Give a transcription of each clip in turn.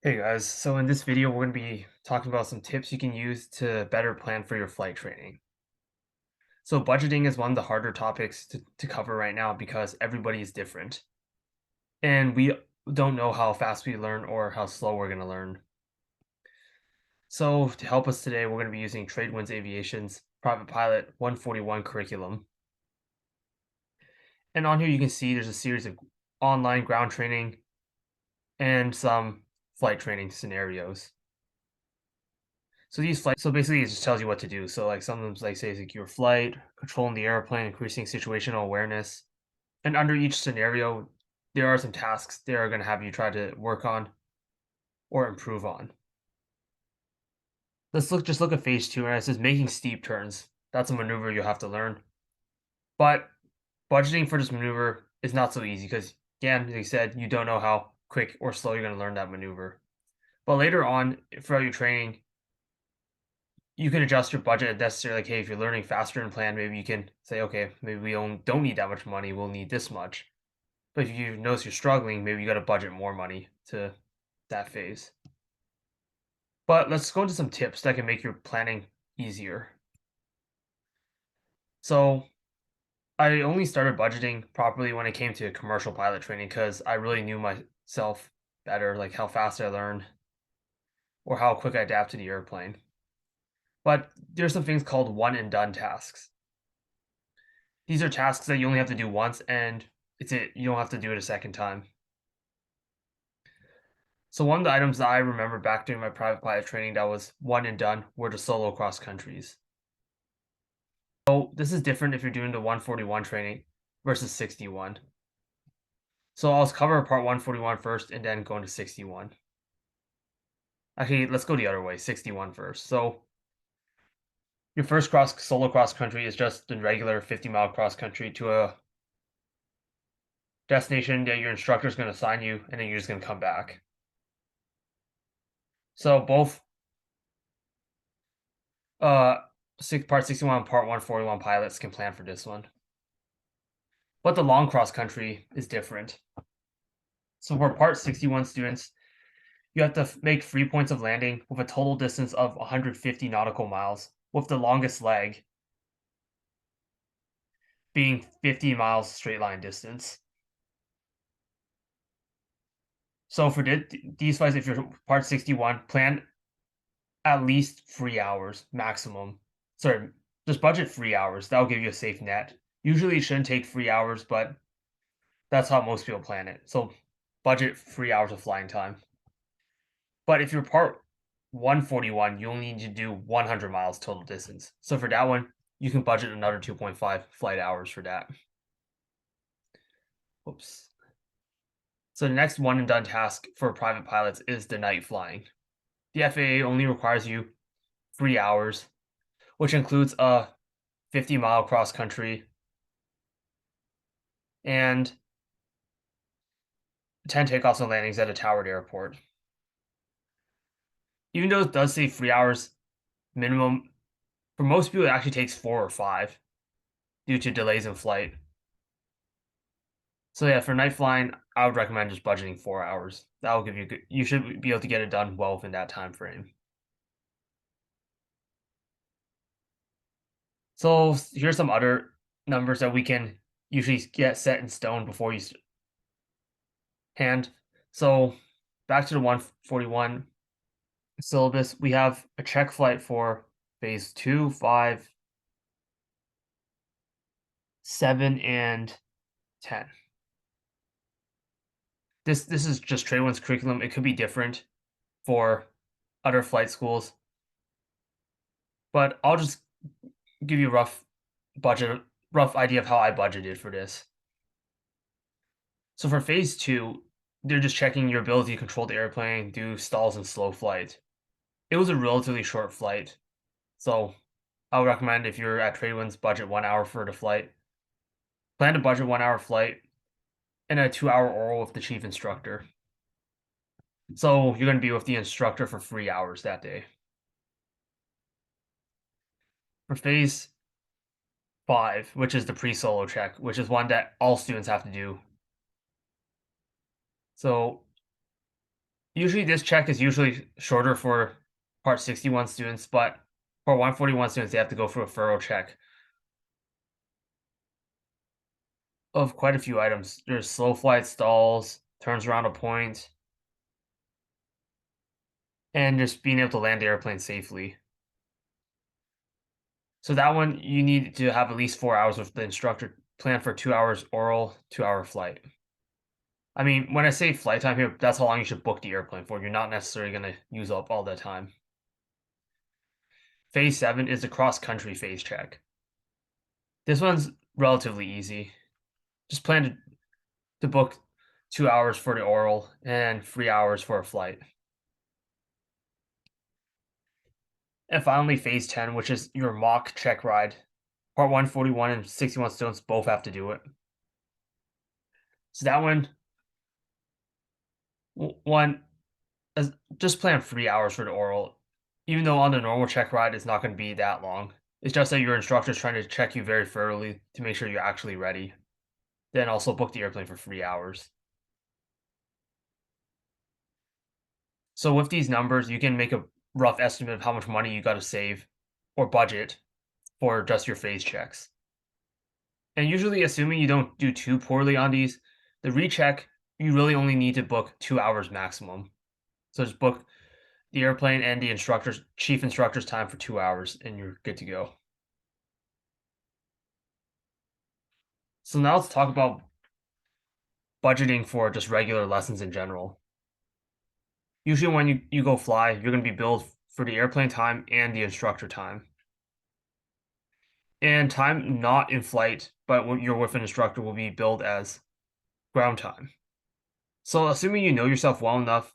Hey guys, so in this video, we're going to be talking about some tips you can use to better plan for your flight training. So, budgeting is one of the harder topics to cover right now because everybody is different. And we don't know how fast we learn or how slow we're going to learn. So, to help us today, we're going to be using Tradewinds Aviation's Private Pilot 141 curriculum. And on here, you can see there's a series of online ground training and some flight training scenarios. So basically it just tells you what to do. So like some of them like say secure flight, controlling the airplane, increasing situational awareness. And under each scenario, there are some tasks they are going to have you try to work on or improve on. Let's look at phase two, and it says making steep turns. That's a maneuver you'll have to learn. But budgeting for this maneuver is not so easy because again, like I said, you don't know how quick or slow you're going to learn that maneuver. But later on throughout your training, you can adjust your budget if necessary. Like, hey, if you're learning faster than planned, maybe you can say, okay, maybe we don't need that much money. We'll need this much. But if you notice you're struggling, maybe you got to budget more money to that phase. But let's go into some tips that can make your planning easier. So I only started budgeting properly when it came to commercial pilot training because I really knew myself better, like how fast I learned or how quick I adapt to the airplane. But there's some things called one and done tasks. These are tasks that you only have to do once and it's it. You don't have to do it a second time. So one of the items that I remember back during my private pilot training that was one and done were the solo cross countries. So this is different if you're doing the 141 training versus 61. So I'll cover part 141 first and then go into 61. Actually, let's go the other way, 61 first. So your first solo cross country is just the regular 50-mile cross country to a destination that your instructor is going to assign you, and then you're just going to come back. So both Uh, part 61, part 141 pilots can plan for this one. But the long cross country is different. So for part 61 students, you have to make 3 points of landing with a total distance of 150 nautical miles, with the longest leg being 50 miles straight line distance. So for these flights, if you're part 61, plan at least 3 hours maximum. Sorry, just budget 3 hours. That'll give you a safe net. Usually it shouldn't take 3 hours, but that's how most people plan it. So budget 3 hours of flying time. But if you're part 141, you only need to do 100 miles total distance. So for that one, you can budget another 2.5 flight hours for that. Oops. So the next one and done task for private pilots is the night flying. The FAA only requires you 3 hours, which includes a 50-mile cross country and 10 takeoffs and landings at a towered airport. Even though it does say 3 hours minimum, for most people, it actually takes 4 or 5 due to delays in flight. So yeah, for night flying, I would recommend just budgeting 4 hours. That will give you good, you should be able to get it done well within that time frame. So here's some other numbers that we can usually get set in stone before you hand. So back to the 141 syllabus, we have a check flight for phase 2, 5, 7, and 10. This is just Trade One's curriculum. It could be different for other flight schools, but I'll just give you a rough idea of how I budgeted for this. So for phase two, they're just checking your ability to control the airplane, do stalls and slow flight. It was a relatively short flight, so I would recommend if you're at Tradewinds, budget 1 hour for the flight. Plan to budget 1 hour flight and a 2 hour oral with the chief instructor. So you're going to be with the instructor for 3 hours that day. For phase 5, which is the pre-solo check, which is one that all students have to do. So Usually this check is usually shorter for Part 61 students, but for 141 students, they have to go for a thorough check of quite a few items. There's slow flight stalls, turns around a point, and just being able to land the airplane safely. So that one, you need to have at least 4 hours with the instructor, plan for 2 hours oral, 2-hour flight. I mean, when I say flight time here, that's how long you should book the airplane for. You're not necessarily gonna use up all that time. Phase 7 is the cross-country phase check. This one's relatively easy. Just plan to book 2 hours for the oral and 3 hours for a flight. And finally, phase 10, which is your mock check ride. Part 141 and 61 students both have to do it. So that one just plan 3 hours for the oral. Even though on the normal check ride, it's not gonna be that long. It's just that your instructor is trying to check you very thoroughly to make sure you're actually ready. Then also book the airplane for 3 hours. So with these numbers, you can make a rough estimate of how much money you gotta save or budget for just your phase checks. And usually, assuming you don't do too poorly on these, the recheck, you really only need to book 2 hours maximum. So just book the airplane and the chief instructor's time for 2 hours, and you're good to go. So now let's talk about budgeting for just regular lessons in general. Usually when you go fly, you're gonna be billed for the airplane time and the instructor time. And time not in flight, but when you're with an instructor will be billed as ground time. So assuming you know yourself well enough,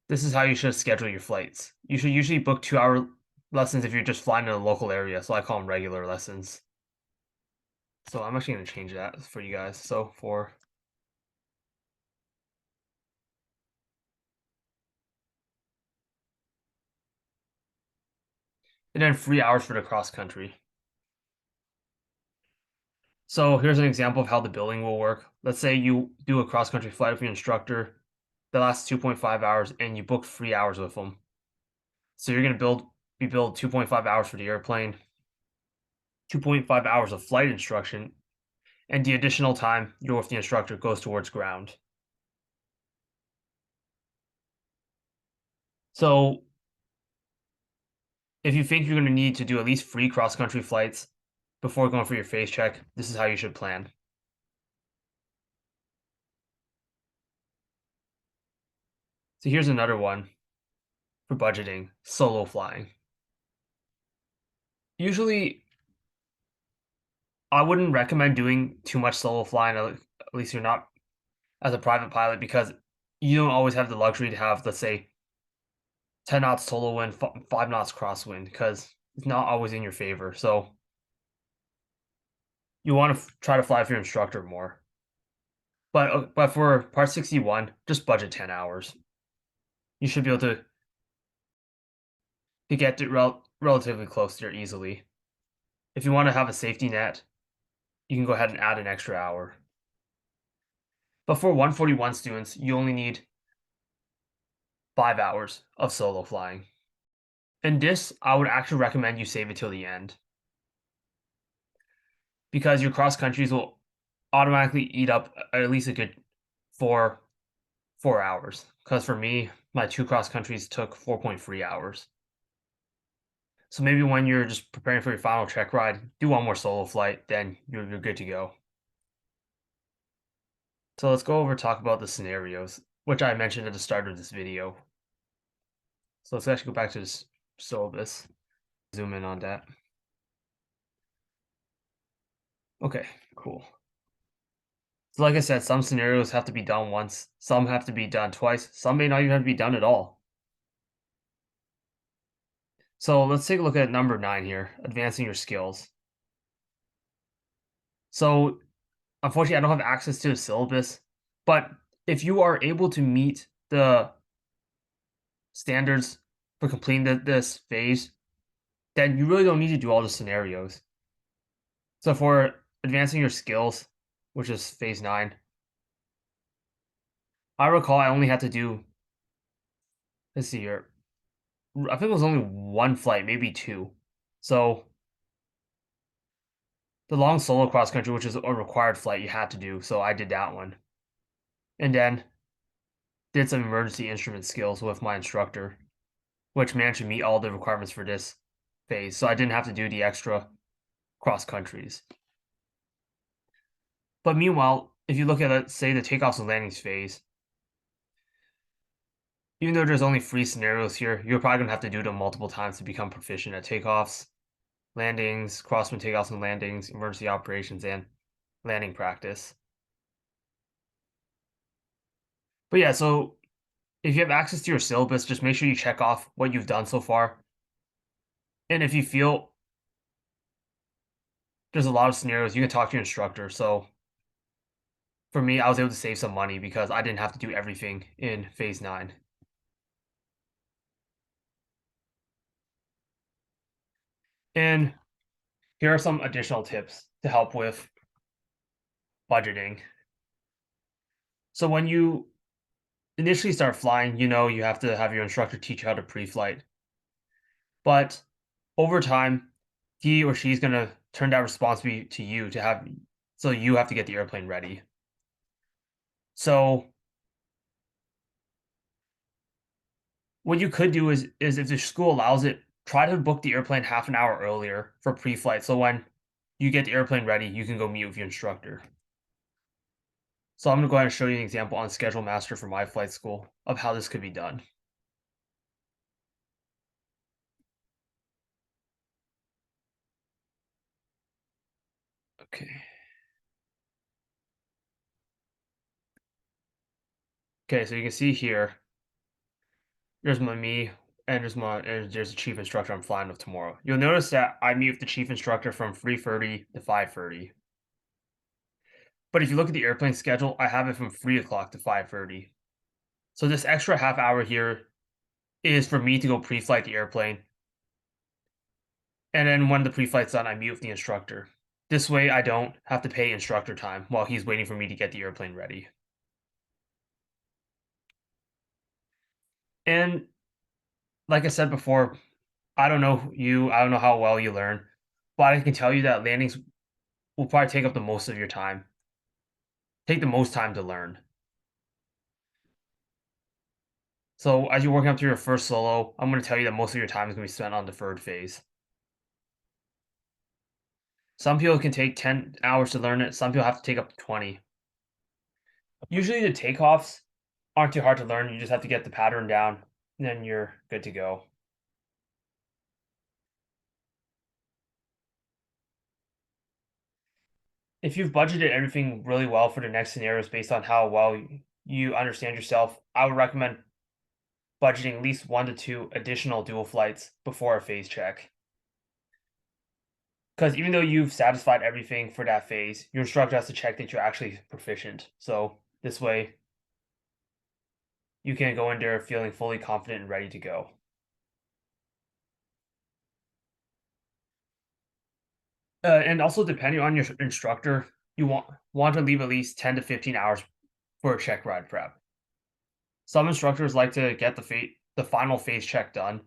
this is how you should schedule your flights. You should usually book 2-hour lessons if you're just flying in a local area. So I call them regular lessons. So I'm actually going to change that for you guys. So and then 3 hours for the cross country. So here's an example of how the billing will work. Let's say you do a cross country flight with your instructor that lasts 2.5 hours and you book 3 hours with them. So you're going to be billed 2.5 hours for the airplane, 2.5 hours of flight instruction, and the additional time you're with the instructor goes towards ground. So if you think you're going to need to do at least 3 cross country flights before going for your phase check, this is how you should plan. So here's another one for budgeting: solo flying. Usually, I wouldn't recommend doing too much solo flying, at least you're not as a private pilot, because you don't always have the luxury to have, let's say, 10 knots solo wind, 5 knots crosswind, because it's not always in your favor. So you want to try to fly with your instructor more. But for part 61, just budget 10 hours. You should be able to get it relatively close there easily. If you want to have a safety net, you can go ahead and add an extra hour. But for 141 students, you only need 5 hours of solo flying. And this, I would actually recommend you save it till the end, because your cross countries will automatically eat up at least a good 4 hours. Because for me, my 2 cross countries took 4.3 hours. So maybe when you're just preparing for your final check ride, do one more solo flight, then you're good to go. So let's go over talk about the scenarios, which I mentioned at the start of this video. So let's actually go back to this syllabus, zoom in on that. Okay, cool. So like I said, some scenarios have to be done once, some have to be done twice, some may not even have to be done at all. So let's take a look at number 9 here, advancing your skills. So unfortunately, I don't have access to the syllabus, but if you are able to meet the standards for completing this phase, then you really don't need to do all the scenarios. So for advancing your skills, which is phase 9, I recall I only had to do let's see here. I think it was only one flight, maybe two. So the long solo cross country, which is a required flight, you had to do. So I did that one, and then did some emergency instrument skills with my instructor, which managed to meet all the requirements for this phase. So I didn't have to do the extra cross countries. But meanwhile, if you look at, say, the takeoffs and landings phase, even though there's only three scenarios here, you're probably gonna have to do them multiple times to become proficient at takeoffs, landings, crosswind takeoffs and landings, emergency operations, and landing practice. But yeah, so if you have access to your syllabus, just make sure you check off what you've done so far. And if you feel there's a lot of scenarios, you can talk to your instructor. So for me, I was able to save some money because I didn't have to do everything in phase 9. And here are some additional tips to help with budgeting. So when you initially start flying, you have to have your instructor teach you how to pre-flight. But over time, he or she's going to turn that responsibility to you to have, so you have to get the airplane ready. So what you could do is if the school allows it, try to book the airplane half an hour earlier for pre-flight. So when you get the airplane ready, you can go meet with your instructor. So I'm going to go ahead and show you an example on Schedule Master for my flight school of how this could be done. Okay. Okay, so you can see here, there's my me, and there's the chief instructor I'm flying with tomorrow. You'll notice that I meet with the chief instructor from 3:30 to 5:30. But if you look at the airplane schedule, I have it from 3 o'clock to 5:30. So this extra half hour here is for me to go pre-flight the airplane. And then when the pre-flight's done, I meet with the instructor. This way I don't have to pay instructor time while he's waiting for me to get the airplane ready. And like I said before, I don't know how well you learn, but I can tell you that landings will probably take up the most of your time. Take the most time to learn. So as you're working up to your first solo, I'm going to tell you that most of your time is going to be spent on the third phase. Some people can take 10 hours to learn it. Some people have to take up to 20. Usually the takeoffs aren't too hard to learn. You just have to get the pattern down, and then you're good to go. If you've budgeted everything really well for the next scenarios based on how well you understand yourself, I would recommend budgeting at least 1 to 2 additional dual flights before a phase check. Because even though you've satisfied everything for that phase, your instructor has to check that you're actually proficient. So this way, you can go in there feeling fully confident and ready to go. And also, depending on your instructor, you want to leave at least 10 to 15 hours for a check ride prep. Some instructors like to get the final phase check done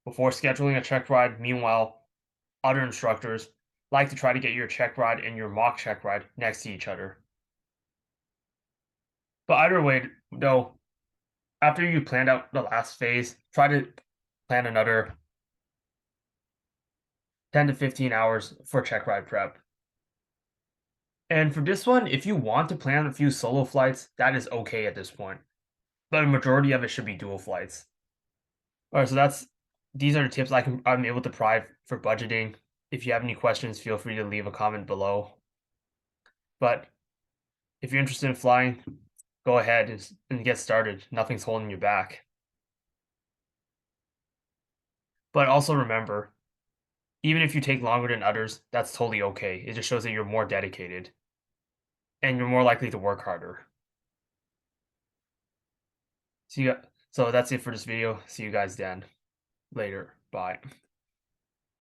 before scheduling a check ride. Meanwhile, other instructors like to try to get your check ride and your mock check ride next to each other. But either way, though, after you planned out the last phase, try to plan another 10 to 15 hours for check ride prep. And for this one, if you want to plan a few solo flights, that is okay at this point. But a majority of it should be dual flights. All right, so these are the tips I'm able to provide for budgeting. If you have any questions, feel free to leave a comment below. But if you're interested in flying, go ahead and get started. Nothing's holding you back. But also remember, even if you take longer than others, that's totally okay. It just shows that you're more dedicated and you're more likely to work harder. See you. So that's it for this video. See you guys then. Later. Bye.